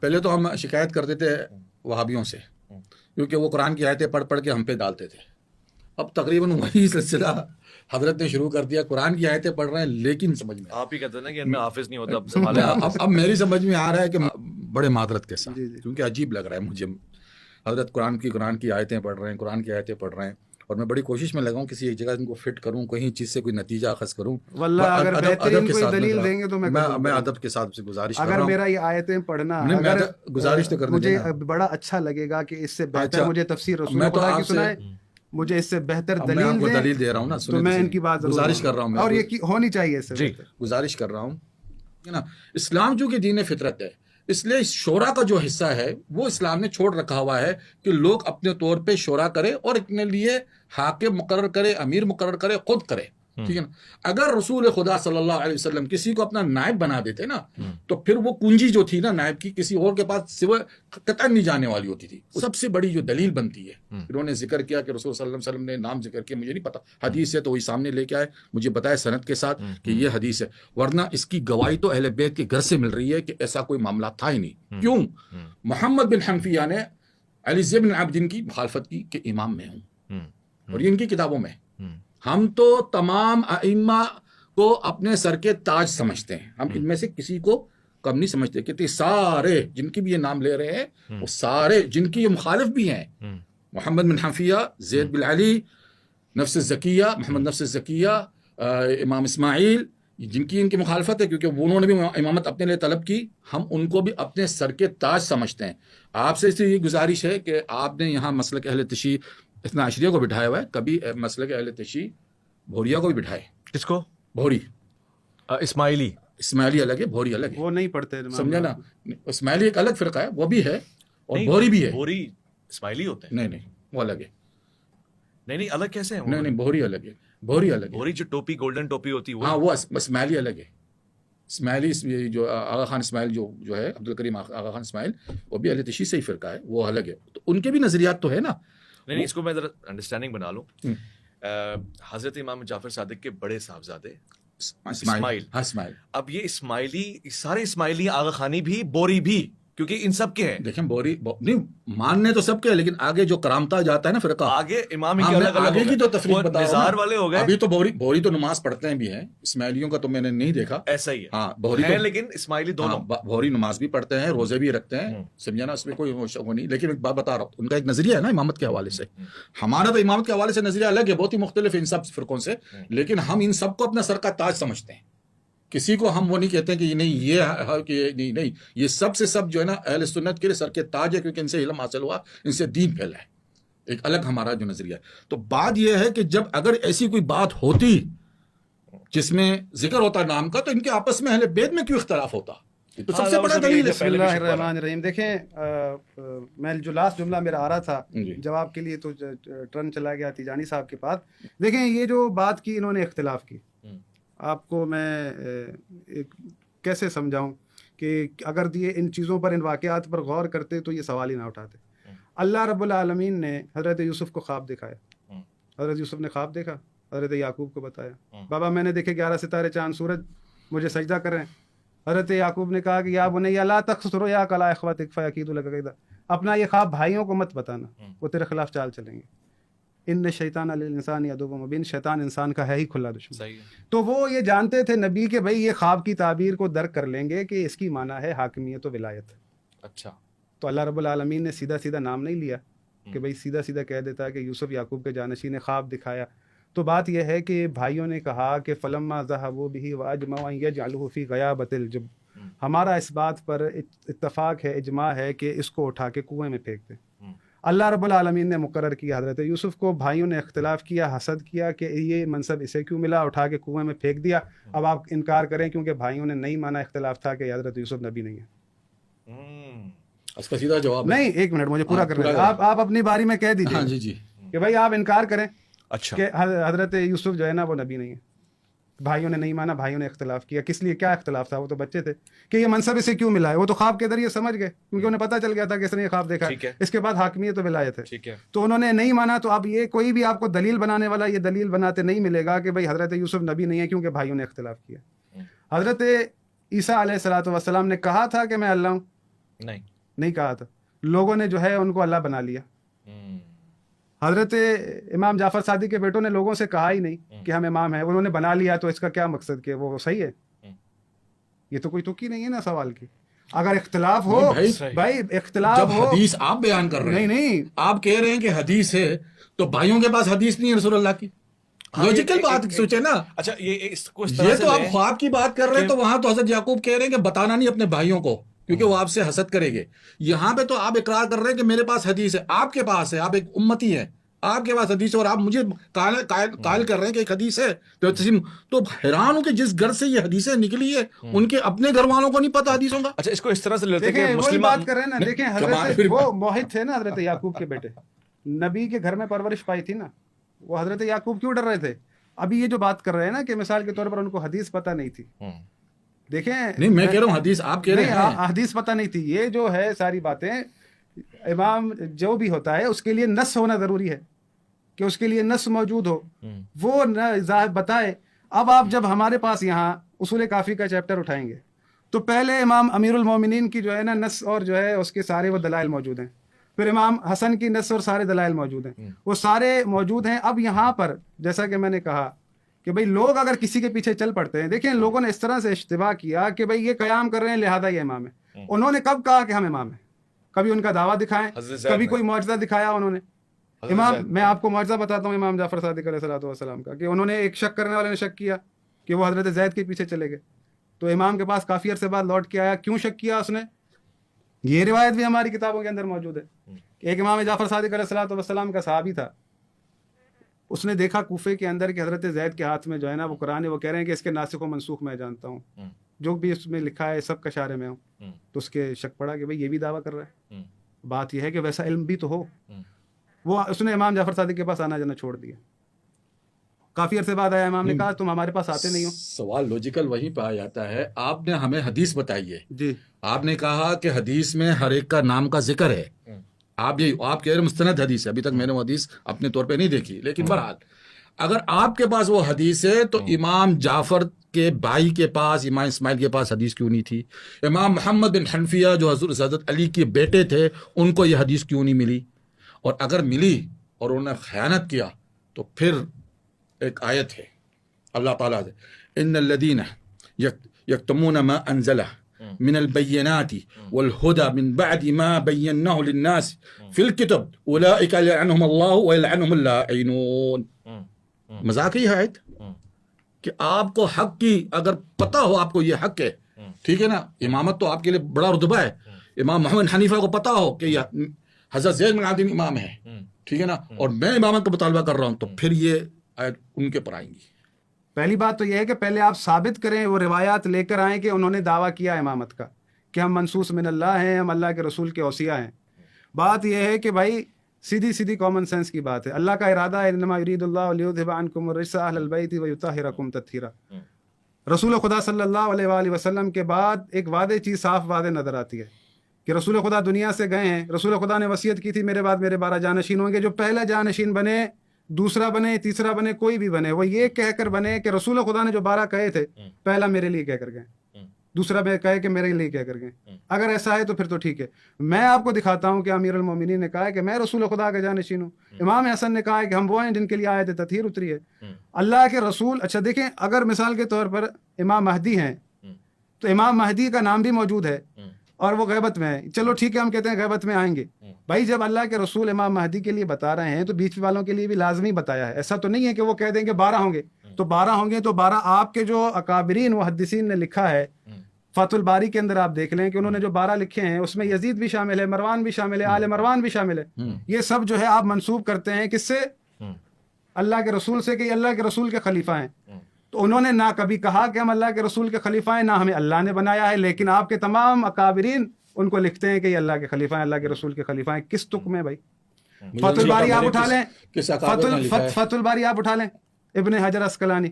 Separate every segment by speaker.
Speaker 1: پہلے تو ہم شکایت کرتے تھے وہابیوں سے، کیونکہ وہ قرآن کی آیتیں پڑھ کے ہم پہ ڈالتے تھے. اب تقریباً وہی سلسلہ حضرت نے شروع کر دیا، قرآن کی آیتیں پڑھ رہے ہیں لیکن سمجھ میں
Speaker 2: آپ ہی کہتے ہیں نا کہ ان میں حافظ نہیں ہوتا.
Speaker 1: اب میری سمجھ میں آ رہا ہے کہ بڑے معذرت کے ساتھ، کیونکہ عجیب لگ رہا ہے مجھے. حضرت قرآن کی آیتیں پڑھ رہے ہیں، قرآن کی آیتیں پڑھ رہے ہیں، اور میں بڑی کوشش میں لگا ہوں کسی ایک جگہ ان کو فٹ کروں، کہیں چیز سے کوئی نتیجہ اخذ کروں.
Speaker 3: واللہ اگر بہترین کوئی دلیل دیں گے تو
Speaker 1: میں ادب کے ساتھ گزارش کر رہا ہوں.
Speaker 3: اگر میرا یہ آیتیں پڑھنا
Speaker 1: گزارش تو کرنے
Speaker 3: مجھے بڑا اچھا لگے گا کہ اس سے بہتر مجھے تفسیر رسول خدا کی سنائے، مجھے اس سے بہتر دلیل دے
Speaker 1: رہا ہوں نا،
Speaker 3: تو میں ان کی بات
Speaker 1: گزارش کر رہا ہوں،
Speaker 3: اور یہ ہونی چاہیے اس سے.
Speaker 1: گزارش کر رہا ہوں نا. اسلام جو کہ دین فطرت ہے، اس لیے شورا کا جو حصہ ہے وہ اسلام نے چھوڑ رکھا ہوا ہے کہ لوگ اپنے طور پہ شورا کرے اور اپنے لیے حاکم مقرر کرے، امیر مقرر کرے، خود کرے. ٹھیک ہے نا. اگر رسول خدا صلی اللہ علیہ وسلم کسی کو اپنا نائب بنا دیتے نا، تو پھر وہ کنجی جو تھی نا نائب کی، کسی اور کے پاس سوائے قطعاً نہیں جانے والی ہوتی تھی. سب سے بڑی جو دلیل بنتی ہے، انہوں نے ذکر کیا کہ رسول صلی اللہ علیہ وسلم نے نام ذکر کیا، مجھے نہیں پتا حدیث ہے تو وہی سامنے لے کے آئے، مجھے بتایا سند کے ساتھ کہ یہ حدیث ہے، ورنہ اس کی گواہی تو اہل بیت کے گھر سے مل رہی ہے کہ ایسا کوئی معاملہ تھا ہی نہیں. کیوں؟ محمد بن حنفیہ نے علی بن عابدین کی مخالفت کی کہ امام میں ہوں، اور یہ ان کی کتابوں میں. ہم تو تمام ائمہ کو اپنے سر کے تاج سمجھتے ہیں، ہم ان میں سے کسی کو کم نہیں سمجھتے. کہتے سارے جن کی بھی یہ نام لے رہے ہیں وہ سارے جن کی یہ مخالف بھی ہیں، محمد بن حنفیہ، زید بن علی، نفس الزکیہ، محمد نفس الزکیہ، امام اسماعیل، جن کی ان کی مخالفت ہے کیونکہ انہوں نے بھی امامت اپنے لیے طلب کی، ہم ان کو بھی اپنے سر کے تاج سمجھتے ہیں. آپ سے اس لیے یہ گزارش ہے کہ آپ نے یہاں مسلک اہل تشیع اثنا عشریہ کو بٹھایا ہوا ہے، کبھی مسلک اہل تشیع بھوریا کو بھی بٹھائے.
Speaker 2: کس کو؟
Speaker 1: بھوری. اسماعیلی الگ ہے، بھوری الگ ہے.
Speaker 3: وہ نہیں پڑھتے،
Speaker 1: سمجھا نا. اسماعیلی ایک الگ فرقہ ہے، وہ بھی ہے، اور بھوری بھی ہے.
Speaker 2: بھوری اسماعیلی ہوتے ہیں؟
Speaker 1: نہیں وہ الگ ہے.
Speaker 2: نہیں الگ کیسے ہیں؟
Speaker 1: نہیں بھوری الگ ہے. بھوری
Speaker 2: جو ٹوپی گولڈن ٹوپی ہوتی ہے،
Speaker 1: ہاں وہ اسماعیلی الگ ہے. اسماعیلی جو آغا خان اسماعیل جو ہے، عبد الکریم آغا خان اسماعیل، وہ بھی اہل تشیع سے ہی فرقہ ہے، وہ الگ ہے. تو ان کے بھی نظریات تو ہے نا.
Speaker 2: نہیں اس کو میں ذرا انڈرسٹینڈنگ بنا لوں. حضرت امام جعفر صادق کے بڑے صاحبزادے اسماعیل. اب یہ اسماعیلی، سارے اسماعیلی آغا خانی بھی، بوری بھی، کیونکہ ان سب کے ہیں.
Speaker 1: دیکھیں بوری نہیں ماننے تو سب کے، لیکن آگے جو کرامتا جاتا ہے نا فرقہ،
Speaker 2: آگے امام
Speaker 1: آگے کی تو تفریق بتا رہا ہوں.
Speaker 2: نثار والے ہو گئے.
Speaker 1: ابھی تو بوری تو نماز پڑھتے ہیں بھی ہیں، اسماعیلیوں کا تو میں نے نہیں دیکھا.
Speaker 2: ایسا ہی ہے.
Speaker 1: ہاں بوری
Speaker 2: ہے، لیکن اسماعیلی دونوں.
Speaker 1: بوری نماز بھی پڑھتے ہیں، روزے بھی رکھتے ہیں، سمجھا نا، اس میں کوئی وہ نہیں. لیکن ایک بات بتا رہا ہوں، ان کا ایک نظریہ ہے نا امامت کے حوالے سے. ہمارا تو امامت کے حوالے سے نظریہ الگ ہے، بہت ہی مختلف ہے ان سب فرقوں سے، لیکن ہم ان سب کو اپنا سر کا تاج سمجھتے ہیں. کسی کو ہم وہ نہیں کہتے کہ نہیں یہ کہ نہیں، یہ سب سے سب جو ہے نا اہل سنت کے لیے سر کے تاج ہے، کیونکہ ان سے علم حاصل ہوا، ان سے دین پھیلا ہے. ایک الگ ہمارا جو نظریہ ہے. تو بات یہ ہے کہ جب اگر ایسی کوئی بات ہوتی جس میں ذکر ہوتا نام کا، تو ان کے آپس میں اہل بیت میں کیوں اختلاف ہوتا؟ یہ تو سب سے بڑا دلیل ہے.
Speaker 3: بسم اللہ الرحمن الرحیم. دیکھیں میں جو لاسٹ جملہ میرا آ رہا تھا جواب کے لیے تو ٹرن چلا گیا تیجانی صاحب کے پاس. دیکھیں یہ جو بات کی انہوں نے اختلاف کی، آپ کو میں کیسے سمجھاؤں کہ اگر یہ ان چیزوں پر، ان واقعات پر غور کرتے تو یہ سوال ہی نہ اٹھاتے. اللہ رب العالمین نے حضرت یوسف کو خواب دکھایا. حضرت یوسف نے خواب دیکھا، حضرت یعقوب کو بتایا، بابا میں نے دیکھے 11 ستارے، چاند، سورج مجھے سجدہ کر رہے ہیں. حضرت یعقوب نے کہا کہ یا بنی لا تقصص رؤیاک علی اخوتک فیکیدوا لک کیدا. اپنا یہ خواب بھائیوں کو مت بتانا، وہ تیرے خلاف چال چلیں گے. ان شیطان للانسان عدو مبین. شیطان انسان کا ہے ہی کھلا دشمن. تو وہ یہ جانتے تھے نبی کہ بھائی یہ خواب کی تعبیر کو درک کر لیں گے کہ اس کی معنی ہے حاکمیت و ولایت.
Speaker 2: اچھا. تو
Speaker 3: اللہ رب العالمین نے سیدھا سیدھا نام نہیں لیا کہ بھائی سیدھا سیدھا کہہ دیتا ہے کہ یوسف یعقوب کے جانشین نے خواب دکھایا. تو بات یہ ہے کہ بھائیوں نے کہا کہ فلما ذهبوا به واجمعوا ان يجعلوه في غيابة الجب. ہمارا اس بات پر اتفاق ہے، اجماع ہے کہ اس کو اٹھا کے کنویں میں پھینک دیں. اللہ رب العالمین نے مقرر کیا حضرت یوسف کو. بھائیوں نے اختلاف کیا، حسد کیا کہ یہ منصب اسے کیوں ملا، اٹھا کے کنویں میں پھینک دیا. اب آپ انکار کریں کیونکہ بھائیوں نے نہیں مانا. اختلاف تھا کہ حضرت یوسف نبی نہیں ہے.
Speaker 1: اس کا سیدھا جواب
Speaker 3: نہیں، ایک منٹ مجھے پورا کرنا ہے. آپ اپنی باری میں کہہ دیجیے
Speaker 1: جی
Speaker 3: کہ بھائی آپ انکار کریں
Speaker 2: اچھا
Speaker 3: کہ حضرت یوسف جو ہے نا وہ نبی نہیں ہے. بھائیوں نے نہیں مانا، بھائیوں نے اختلاف کیا. کس لیے؟ کیا اختلاف تھا؟ وہ تو بچے تھے کہ یہ منصب اسے کیوں ملا ہے. وہ تو خواب کے ذریعے سمجھ گئے کیونکہ انہیں پتہ چل گیا تھا کہ اس نے یہ خواب دیکھا ہے. اس کے بعد حاکمیت و ولایت ہے. تو انہوں نے نہیں مانا. تو اب یہ کوئی بھی آپ کو دلیل بنانے والا یہ دلیل بناتے نہیں ملے گا کہ بھائی حضرت یوسف نبی نہیں ہے کیونکہ بھائیوں نے اختلاف کیا. حضرت عیسیٰ علیہ الصلوۃ والسلام نے کہا تھا کہ میں اللہ ہوں؟
Speaker 2: نہیں.
Speaker 3: نہیں کہا تھا. لوگوں نے جو ہے ان کو اللہ بنا لیا. حضرت امام جعفر صادق کے بیٹوں نے لوگوں سے کہا ہی نہیں کہ ہم امام ہیں, انہوں نے بنا لیا, تو اس کا کیا مقصد کہ وہ صحیح ہے؟ یہ تو کوئی تکی نہیں ہے نا سوال کی. اگر اختلاف ہو بھائی, اختلاف
Speaker 1: جب
Speaker 3: ہو,
Speaker 1: حدیث آپ بیان کر رہے ہیں,
Speaker 3: نہیں
Speaker 1: آپ کہہ رہے ہیں کہ حدیث ہے, تو بھائیوں کے پاس حدیث نہیں ہے رسول اللہ کی. لوجیکل بات سوچے نا.
Speaker 2: اچھا
Speaker 1: یہ تو آپ خواب کی بات کر رہے ہیں, تو وہاں تو حضرت یعقوب کہہ رہے ہیں کہ بتانا نہیں اپنے بھائیوں کو, کیونکہ وہ آپ سے حسد کریں گے. یہاں پہ تو آپ اقرار کر رہے ہیں کہ میرے پاس حدیث ہے, آپ کے پاس ہے, آپ ایک امتی ہیں, آپ کے پاس حدیث ہے, اور آپ مجھے قائل کر رہے ہیں کہ ایک حدیث ہے. تو حیران ہوں کہ جس گھر سے یہ حدیثیں نکلی ہے ان کے اپنے گھر والوں کو نہیں پتا حدیثوں کا.
Speaker 2: اچھا اس کو اس طرح سے لیتے ہیں
Speaker 3: دیکھیں
Speaker 2: کہ
Speaker 3: وہی بات کر رہے ہیں نا. دیکھیں حضرت وہ موحد تھے نا, حضرت یعقوب کے بیٹے, نبی کے گھر میں پرورش پائی تھی نا, وہ حضرت یعقوب کیوں ڈر رہے تھے؟ ابھی یہ جو بات کر رہے ہیں نا کہ مثال کے طور پر ان کو حدیث پتہ نہیں تھی. دیکھیں
Speaker 1: نہیں, میں کہہ رہا ہوں حدیث آپ کہہ رہے ہیں
Speaker 3: حدیث پتہ نہیں تھی. یہ جو ہے ساری باتیں, امام جو بھی ہوتا ہے اس کے لیے نص ہونا ضروری ہے, کہ اس کے لیے نص موجود ہو, وہ بتائے. اب آپ جب ہمارے پاس یہاں اصول کافی کا چیپٹر اٹھائیں گے تو پہلے امام امیر المومنین کی جو ہے نا نص اور جو ہے اس کے سارے وہ دلائل موجود ہیں. پھر امام حسن کی نص اور سارے دلائل موجود ہیں, وہ سارے موجود ہیں. اب یہاں پر جیسا کہ میں نے کہا کہ بھئی لوگ اگر کسی کے پیچھے چل پڑتے ہیں, دیکھیں لوگوں نے اس طرح سے اشتباہ کیا کہ بھئی یہ قیام کر رہے ہیں لہذا یہ امام ہے. انہوں نے کب کہا کہ ہم امام ہیں؟ کبھی ان کا دعویٰ دکھائیں, کبھی کوئی معجزہ دکھایا انہوں نے. امام, میں آپ کو معجزہ بتاتا ہوں امام جعفر صادق علیہ الصلوۃ والسلام کا, کہ انہوں نے ایک شک کرنے والے نے شک کیا کہ وہ حضرت زید کے پیچھے چلے گئے, تو امام کے پاس کافی عرصے بعد لوٹ کے آیا. کیوں شک کیا اس نے؟ یہ روایت بھی ہماری کتابوں کے اندر موجود ہے. ایک امام جعفر صادق علیہ الصلوۃ والسلام کا صحابی تھا, اس نے دیکھا کوفے کے اندر کہ حضرت زید کے ہاتھ میں جو ہے نا وہ قرآن ہے, وہ کہہ رہے ہیں کہ اس کے ناسخ و منسوخ میں جانتا ہوں, جو بھی اس میں لکھا ہے سب کا شارح میں ہوں. تو اس کے شک پڑا کہ بھئی یہ بھی دعویٰ کر رہا ہے. بات یہ ہے کہ ویسا علم بھی تو ہو. وہ اس نے امام جعفر صادق کے پاس آنا جانا چھوڑ دیا. کافی عرصے بعد آیا, امام نے کہا تم ہمارے پاس آتے نہیں ہو. سوال
Speaker 1: لوجیکل وہیں پہ آ جاتا ہے. آپ نے ہمیں حدیث بتائی ہے
Speaker 3: جی,
Speaker 1: آپ نے کہا کہ حدیث میں ہر ایک کا نام کا ذکر ہے. آپ کہہ رہے مستند حدیث ہے, ابھی تک میں نے وہ حدیث اپنے طور پہ نہیں دیکھی, لیکن بہرحال اگر آپ کے پاس وہ حدیث ہے تو امام جعفر کے بھائی کے پاس, امام اسماعیل کے پاس حدیث کیوں نہیں تھی؟ امام محمد بن حنفیہ جو حضرت علی کے بیٹے تھے, ان کو یہ حدیث کیوں نہیں ملی؟ اور اگر ملی اور انہوں نے خیانت کیا تو پھر ایک آیت ہے اللہ تعالیٰ سے, ان الذین یکتمون ما انزل من البینات والہدى من بعد ما بیناہ للناس فی الکتب اولئک یلعنہم اللہ ویلعنہم اللاعنون. مذاق ہی ہے آیت کہ آپ کو حق کی اگر پتہ ہو, آپ کو یہ حق ہے, ٹھیک ہے نا, امامت تو آپ کے لیے بڑا رتبہ ہے. امام محمد حنیفہ کو پتہ ہو کہ یہ حضرت زید بن عابدین امام ہے, ٹھیک ہے نا, اور میں امامت کا مطالبہ کر رہا ہوں, تو پھر یہ آیت ان کے پر آئیں گی.
Speaker 3: پہلی بات تو یہ ہے کہ پہلے آپ ثابت کریں, وہ روایات لے کر آئیں کہ انہوں نے دعویٰ کیا امامت کا, کہ ہم منصوص من اللہ ہیں, ہم اللہ کے رسول کے اوصیاء ہیں. بات یہ ہے کہ بھائی سیدھی کامن سینس کی بات ہے. اللہ کا ارادہ ہے انما یرید اللہ لیذھب عنکم الرجس اہل البیت ویطہرکم تطہیرا. رسول خدا صلی اللہ علیہ وآلہ وسلم کے بعد ایک واضح چیز, صاف واضح نظر آتی ہے کہ رسول خدا دنیا سے گئے ہیں. رسول خدا نے وصیت کی تھی میرے بعد میرے 12 جانشین ہوں گے. جو پہلا جانشین بنے, دوسرا بنے, تیسرا بنے, کوئی بھی بنے, وہ یہ کہہ کر بنے کہ رسول خدا نے جو 12 کہے تھے, پہلا میرے لیے کہہ کر گئے, دوسرا میں کہے کہ میرے لیے کہہ کر گئے. اگر ایسا ہے تو پھر تو ٹھیک ہے. میں آپ کو دکھاتا ہوں کہ امیر المومنین نے کہا ہے کہ میں رسول خدا کا جانشین ہوں. امام حسن نے کہا ہے کہ ہم وہ ہیں جن کے لیے آیت تطہیر اتری ہے. اللہ کے رسول, اچھا دیکھیں, اگر مثال کے طور پر امام مہدی ہیں تو امام مہدی کا نام بھی موجود ہے اور وہ غیبت میں ہے. چلو ٹھیک ہے, ہم کہتے ہیں غیبت میں آئیں گے. بھائی جب اللہ کے رسول امام مہدی کے لیے بتا رہے ہیں تو بیچ والوں کے لیے بھی لازمی بتایا ہے. ایسا تو نہیں ہے کہ وہ کہہ دیں کہ 12 ہوں گے تو 12 ہوں گے. تو 12 آپ کے جو اکابرین محدثین نے لکھا ہے, فتح الباری کے اندر آپ دیکھ لیں کہ انہوں نے جو 12 لکھے ہیں اس میں یزید بھی شامل ہے, مروان بھی شامل ہے, آل مروان بھی شامل ہے. یہ سب جو ہے آپ منسوب کرتے ہیں کس سے؟ اللہ کے رسول سے, کہ یہ اللہ کے رسول کے خلیفہ ہیں. تو انہوں نے نہ کبھی کہا کہ ہم اللہ کے رسول کے خلیفہ ہیں, نہ ہمیں اللہ نے بنایا ہے, لیکن آپ کے تمام اکابرین ان کو لکھتے ہیں کہ یہ اللہ کے خلیفہ ہیں, اللہ کے رسول کے خلیفہ ہیں. کس تک میں بھائی؟ فتح الباری آپ اٹھا لیں, فتح الباری آپ اٹھا لیں, ابن حجر عسقلانی,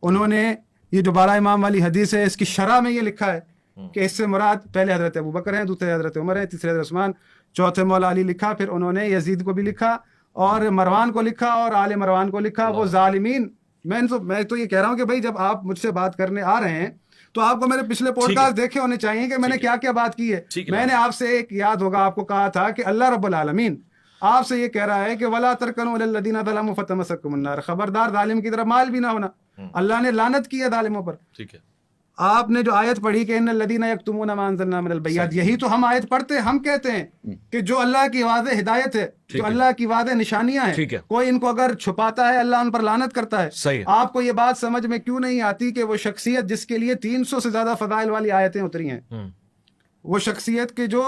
Speaker 3: انہوں نے یہ جو 12 امام والی حدیث ہے اس کی شرح میں یہ لکھا ہے کہ اس سے مراد پہلے حضرت ابوبکر ہیں, دوسرے حضرت عمر ہیں, تیسرے حضرت عثمان, چوتھے مولا علی لکھا. پھر انہوں نے یزید کو بھی لکھا اور مروان کو لکھا اور آل مروان کو لکھا. وہ ظالمین, میں تو یہ کہہ رہا ہوں کہ بھائی جب آپ مجھ سے بات کرنے آ رہے ہیں تو آپ کو میرے پچھلے پوڈ کاسٹ دیکھے ہونے چاہیے کہ میں نے کیا کیا بات کی ہے. میں نے آپ سے ایک یاد ہوگا آپ کو کہا تھا کہ اللہ رب العالمین آپ سے یہ کہہ رہا ہے کہ وَلَا تَرْكَنُوا إِلَى الَّذِينَ ظَلَمُوا فَتَمَسَّكُمُ النَّارُ، خبردار ظالم کی طرف مال بھی نہ ہونا. اللہ نے لعنت کی ہے ظالموں پر.
Speaker 2: ٹھیک ہے.
Speaker 3: آپ نے جو آیت پڑھی کہ ان الذین یکتمون ما انزلنا من البیات، یہی تو ہم آیت پڑھتے ہیں. ہم کہتے ہیں کہ جو اللہ کی واضح ہدایت ہے، جو اللہ کی واضح نشانیاں ہیں، کوئی ان کو اگر چھپاتا ہے اللہ ان پر لعنت کرتا ہے. آپ کو یہ بات سمجھ میں کیوں نہیں آتی کہ وہ شخصیت جس کے لیے 300 سے زیادہ فضائل والی آیتیں اتری ہیں، وہ شخصیت کے جو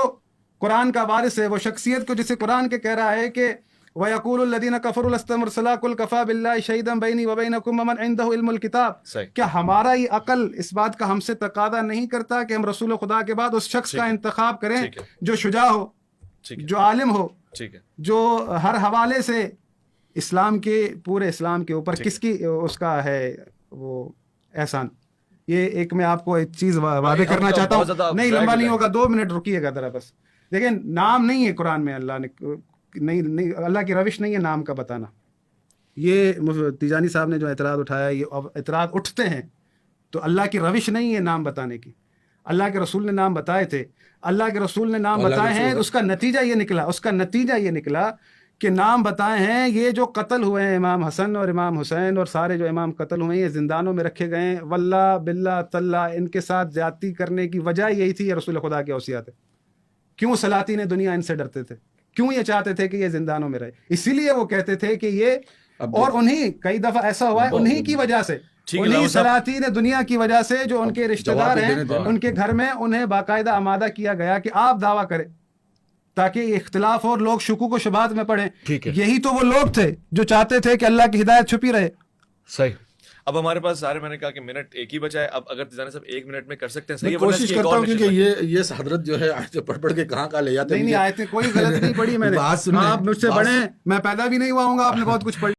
Speaker 3: قرآن کا وارث ہے، وہ شخصیت کو جسے قرآن کے کہہ رہا ہے کہ وَيَقُولُ الَّذِينَ كَفَرُوا لَسْتَ مُرْسَلًا قُلْ كَفَىٰ بِاللَّهِ شَهِيدًا بَيْنِي وَبَيْنَكُمْ وَمَنْ عِندَهُ عِلْمُ الْكِتَابِ. کیا ہمارا یہ عقل اس بات کا ہم سے تقاضا نہیں کرتا کہ ہم رسول خدا کے بعد اس شخص کا انتخاب کریں جو شجاع ہو، جو عالم ہو، جو ہر حوالے سے اسلام کے پورے اسلام کے اوپر کس کی اس کا ہے وہ احسان. یہ ایک میں آپ کو ایک چیز واضح کرنا چاہتا ہوں، نہیں لمبا نہیں ہوگا، 2 منٹ رکیے گا ذرا بس. دیکھیں نام نہیں ہے قرآن میں، اللہ نے نہیں اللہ کی روش نہیں ہے نام کا بتانا. یہ تیجانی صاحب نے جو اعتراض اٹھایا، یہ اعتراض اٹھتے ہیں تو اللہ کی روش نہیں ہے نام بتانے کی. اللہ کے رسول نے نام بتائے تھے، اللہ کے رسول نے نام بتائے ہیں. اس کا نتیجہ یہ نکلا کہ نام بتائے ہیں. یہ جو قتل ہوئے ہیں امام حسن اور امام حسین اور سارے جو امام قتل ہوئے ہیں، یہ زندانوں میں رکھے گئے ہیں. واللہ باللہ تاللہ ان کے ساتھ زیادتی کرنے کی وجہ یہی تھی، یہ رسول خدا کی اوصیات ہے. کیوں سلاطین دنیا ان سے ڈرتے تھے؟ کیوں یہ چاہتے تھے کہ یہ زندانوں میں رہے؟ اسی لیے وہ کہتے تھے کہ یہ، اور انہی کئی دفعہ ایسا ہوا ہے انہی کی وجہ سے، انہی سلاطین دنیا کی وجہ سے جو ان کے رشتہ دار ہیں ان کے گھر میں انہیں باقاعدہ آمادہ کیا گیا کہ آپ دعویٰ کریں تاکہ یہ اختلاف اور لوگ شکوک و شبہات میں پڑھیں. یہی تو وہ لوگ تھے جو چاہتے تھے کہ اللہ کی ہدایت چھپی رہے.
Speaker 2: صحیح. اب ہمارے پاس سارے، میں نے کہا کہ منٹ ایک ہی بچا ہے. اب اگر تیجانی صاحب 1 منٹ میں کر سکتے ہیں صحیح.
Speaker 1: کوشش کرتا ہوں کیونکہ یہ حضرت جو ہے آیتیں پڑھ کے کہاں لے جاتے ہیں.
Speaker 3: نہیں آیتیں کوئی غلط نہیں پڑھی میں نے. آپ مجھ سے بڑے ہیں، میں پیدا بھی نہیں ہوا ہوں گا، آپ نے بہت کچھ پڑھ